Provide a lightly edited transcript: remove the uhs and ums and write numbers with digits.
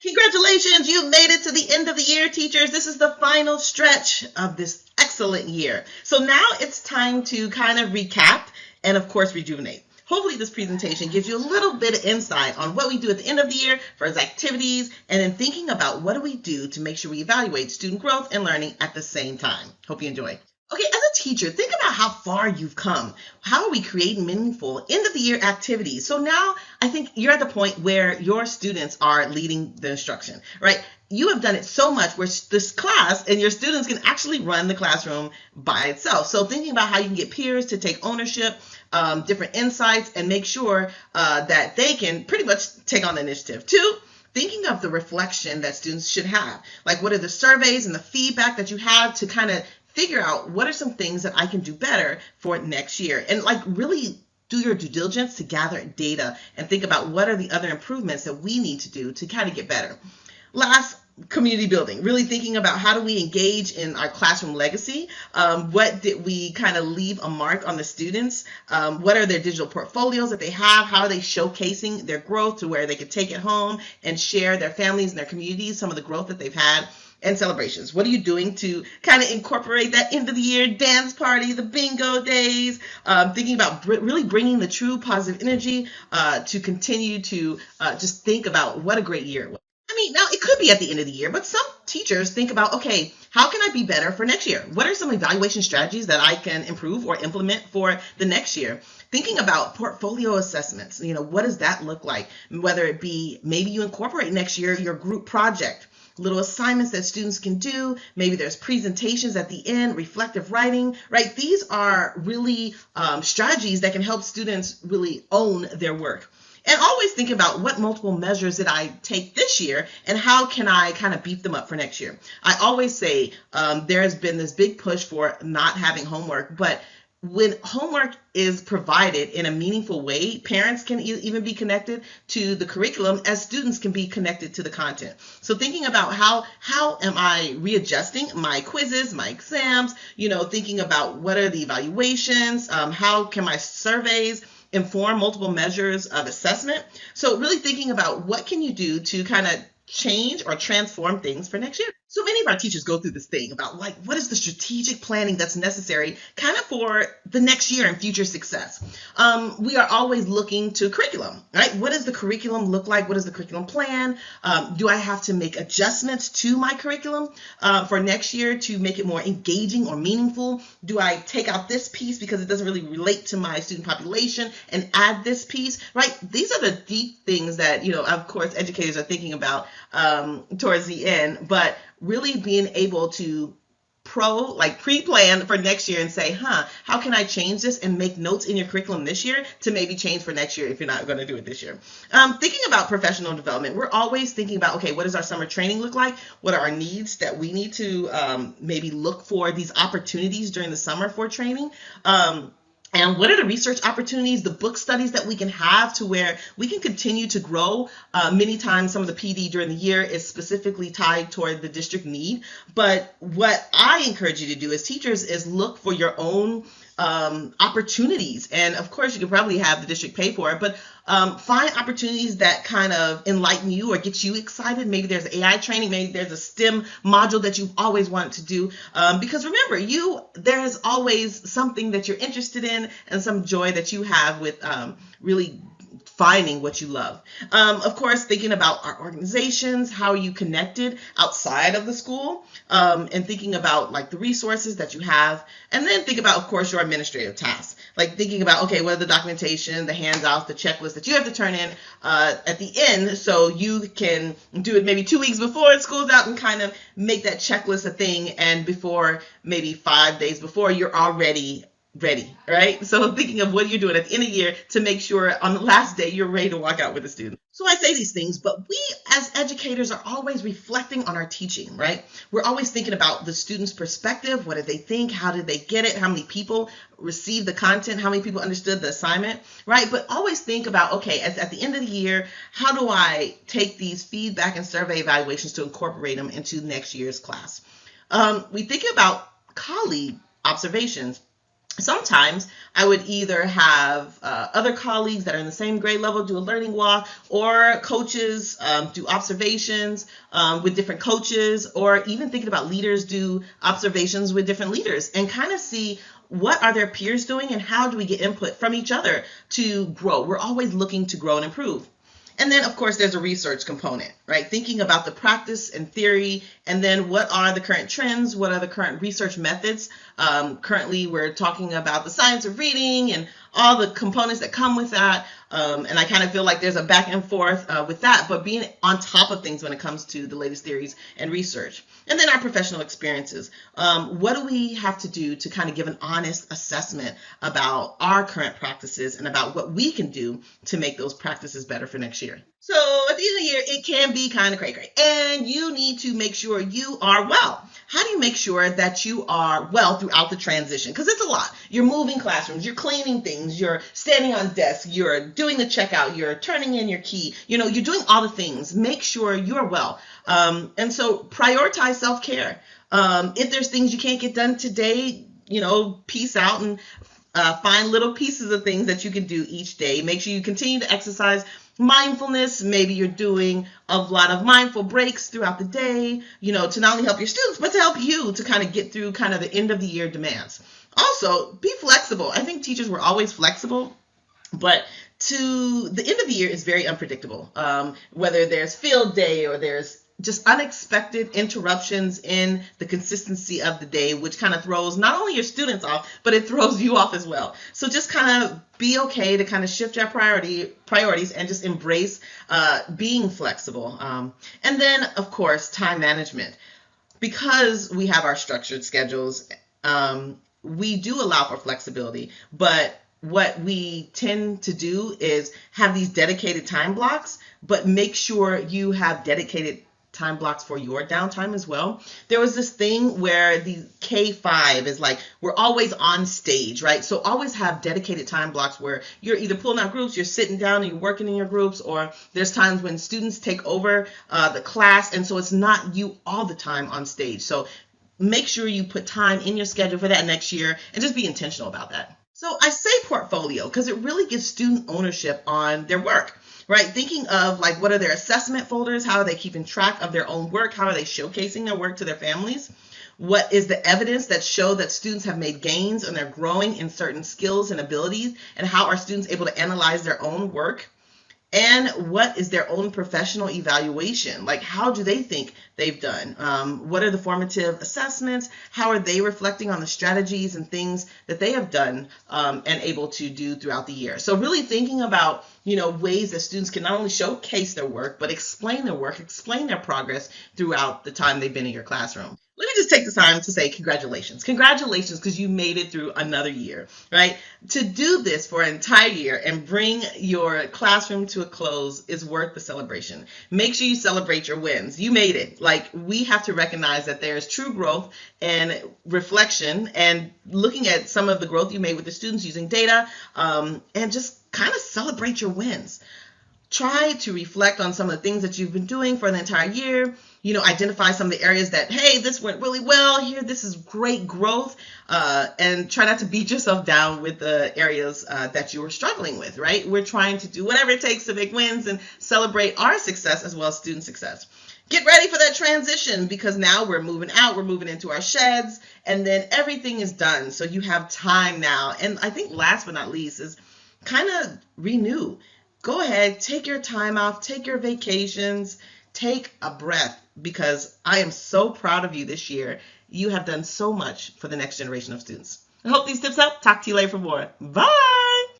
Congratulations, you made it to the end of the year, teachers. This is the final stretch of this excellent year. So now it's time to kind of recap and, of course, rejuvenate. Hopefully, this presentation gives you a little bit of insight on what we do at the end of the year for its activities, and then thinking about what do we do to make sure we evaluate student growth and learning at the same time. Hope you enjoy. Okay, as a teacher, think about how far you've come. How are we creating meaningful end of the year activities? So now I think you're at the point where your students are leading the instruction, right? You have done it so much where this class and your students can actually run the classroom by itself. So thinking about how you can get peers to take ownership, different insights, and make sure that they can pretty much take on the initiative. Two, thinking of the reflection that students should have. Like, what are the surveys and the feedback that you have to kind of figure out what are some things that I can do better for next year, and like really do your due diligence to gather data and think about what are the other improvements that we need to do to kind of get better. Last, community building, really thinking about how do we engage in our classroom legacy. What did we kind of leave a mark on the students? What are their digital portfolios that they have? How are they showcasing their growth to where they can take it home and share their families and their communities, some of the growth that they've had? And celebrations. What are you doing to kind of incorporate that end of the year dance party, the bingo days, thinking about really bringing the true positive energy to continue to just think about what a great year it was. I mean, now it could be at the end of the year, but some teachers think about, okay, how can I be better for next year? What are some evaluation strategies that I can improve or implement for the next year? Thinking about portfolio assessments, what does that look like? Whether it be maybe you incorporate next year your group project, little assignments that students can do. Maybe there's presentations at the end, reflective writing, right? These are really strategies that can help students really own their work. And always think about what multiple measures did I take this year and how can I kind of beef them up for next year. I always say there has been this big push for not having homework, but when homework is provided in a meaningful way, parents can even be connected to the curriculum as students can be connected to the content. So thinking about how am I readjusting my quizzes, my exams, thinking about what are the evaluations, how can my surveys inform multiple measures of assessment. So really thinking about what can you do to kind of change or transform things for next year. So many of our teachers go through this thing about like, what is the strategic planning that's necessary kind of for the next year and future success? We are always looking to curriculum, right? What does the curriculum look like? What is the curriculum plan? Do I have to make adjustments to my curriculum for next year to make it more engaging or meaningful? Do I take out this piece because it doesn't really relate to my student population and add this piece, right? These are the deep things that, of course, educators are thinking about towards the end, but really being able to pre-plan for next year and say, how can I change this and make notes in your curriculum this year to maybe change for next year if you're not going to do it this year. Thinking about professional development, we're always thinking about, okay, what does our summer training look like? What are our needs that we need to maybe look for these opportunities during the summer for training? And what are the research opportunities, the book studies that we can have to where we can continue to grow? Many times some of the PD during the year is specifically tied toward the district need. But what I encourage you to do as teachers is look for your own opportunities. And of course, you could probably have the district pay for it, but find opportunities that kind of enlighten you or get you excited. Maybe there's AI training, maybe there's a STEM module that you've always wanted to do. Because remember, there's always something that you're interested in and some joy that you have with really finding what you love. Of course, thinking about our organizations, how are you connected outside of the school, and thinking about like the resources that you have, and then think about, of course, your administrative tasks. Like thinking about, okay, what are the documentation, the handouts, the checklist that you have to turn in at the end so you can do it maybe 2 weeks before school's out and kind of make that checklist a thing, and before maybe 5 days before you're already ready, right? So thinking of what you're doing at the end of the year to make sure on the last day you're ready to walk out with the student. So I say these things, but we as educators are always reflecting on our teaching, right? We're always thinking about the student's perspective. What did they think? How did they get it? How many people received the content? How many people understood the assignment, right? But always think about, okay, at the end of the year, how do I take these feedback and survey evaluations to incorporate them into next year's class? We think about colleague observations. Sometimes I would either have other colleagues that are in the same grade level do a learning walk, or coaches do observations with different coaches, or even thinking about leaders do observations with different leaders and kind of see what are their peers doing and how do we get input from each other to grow. We're always looking to grow and improve. And then, of course, there's a research component, right? Thinking about the practice and theory, and then what are the current trends? What are the current research methods? Currently, we're talking about the science of reading and all the components that come with that. And I kind of feel like there's a back and forth with that, but being on top of things when it comes to the latest theories and research. And then our professional experiences. What do we have to do to kind of give an honest assessment about our current practices and about what we can do to make those practices better for next year? So at the end of the year, it can be kind of cray-cray, and you need to make sure you are well. How do you make sure that you are well throughout the transition? Because it's a lot. You're moving classrooms, you're cleaning things, you're standing on desks, you're doing the checkout, you're turning in your key, you're doing all the things. Make sure you're well. And so prioritize self-care. If there's things you can't get done today, peace out and find little pieces of things that you can do each day. Make sure you continue to exercise mindfulness. Maybe you're doing a lot of mindful breaks throughout the day, to not only help your students, but to help you to kind of get through kind of the end of the year demands. Also, be flexible. I think teachers were always flexible, but to the end of the year is very unpredictable. Whether there's field day or there's just unexpected interruptions in the consistency of the day, which kind of throws not only your students off, but it throws you off as well. So just kind of be okay to kind of shift your priorities and just embrace being flexible. And then, of course, time management. Because we have our structured schedules, we do allow for flexibility, but what we tend to do is have these dedicated time blocks, but make sure you have dedicated time blocks for your downtime as well. There was this thing where the K5 is like, we're always on stage, right? So always have dedicated time blocks where you're either pulling out groups, you're sitting down and you're working in your groups, or there's times when students take over the class, and so it's not you all the time on stage. So make sure you put time in your schedule for that next year and just be intentional about that. So I say portfolio because it really gives student ownership on their work. Right? Thinking of like, what are their assessment folders? How are they keeping track of their own work? How are they showcasing their work to their families? What is the evidence that show that students have made gains and they're growing in certain skills and abilities? And how are students able to analyze their own work? And what is their own professional evaluation? Like, how do they think they've done? What are the formative assessments? How are they reflecting on the strategies and things that they have done and able to do throughout the year? So really thinking about, ways that students can not only showcase their work, but explain their work, explain their progress throughout the time they've been in your classroom. Let me just take the time to say congratulations. Congratulations, because you made it through another year, right? To do this for an entire year and bring your classroom to a close is worth the celebration. Make sure you celebrate your wins. You made it. Like, we have to recognize that there's true growth and reflection, and looking at some of the growth you made with the students using data, and just kind of celebrate your wins. Try to reflect on some of the things that you've been doing for an entire year. Identify some of the areas that, hey, this went really well here. This is great growth. And try not to beat yourself down with the areas that you were struggling with, right? We're trying to do whatever it takes to make wins and celebrate our success as well as student success. Get ready for that transition, because now we're moving out, we're moving into our sheds, and then everything is done. So you have time now. And I think last but not least is kind of renew. Go ahead, take your time off, take your vacations, take a breath, because I am so proud of you this year. You have done so much for the next generation of students. I hope these tips help. Talk to you later for more. Bye.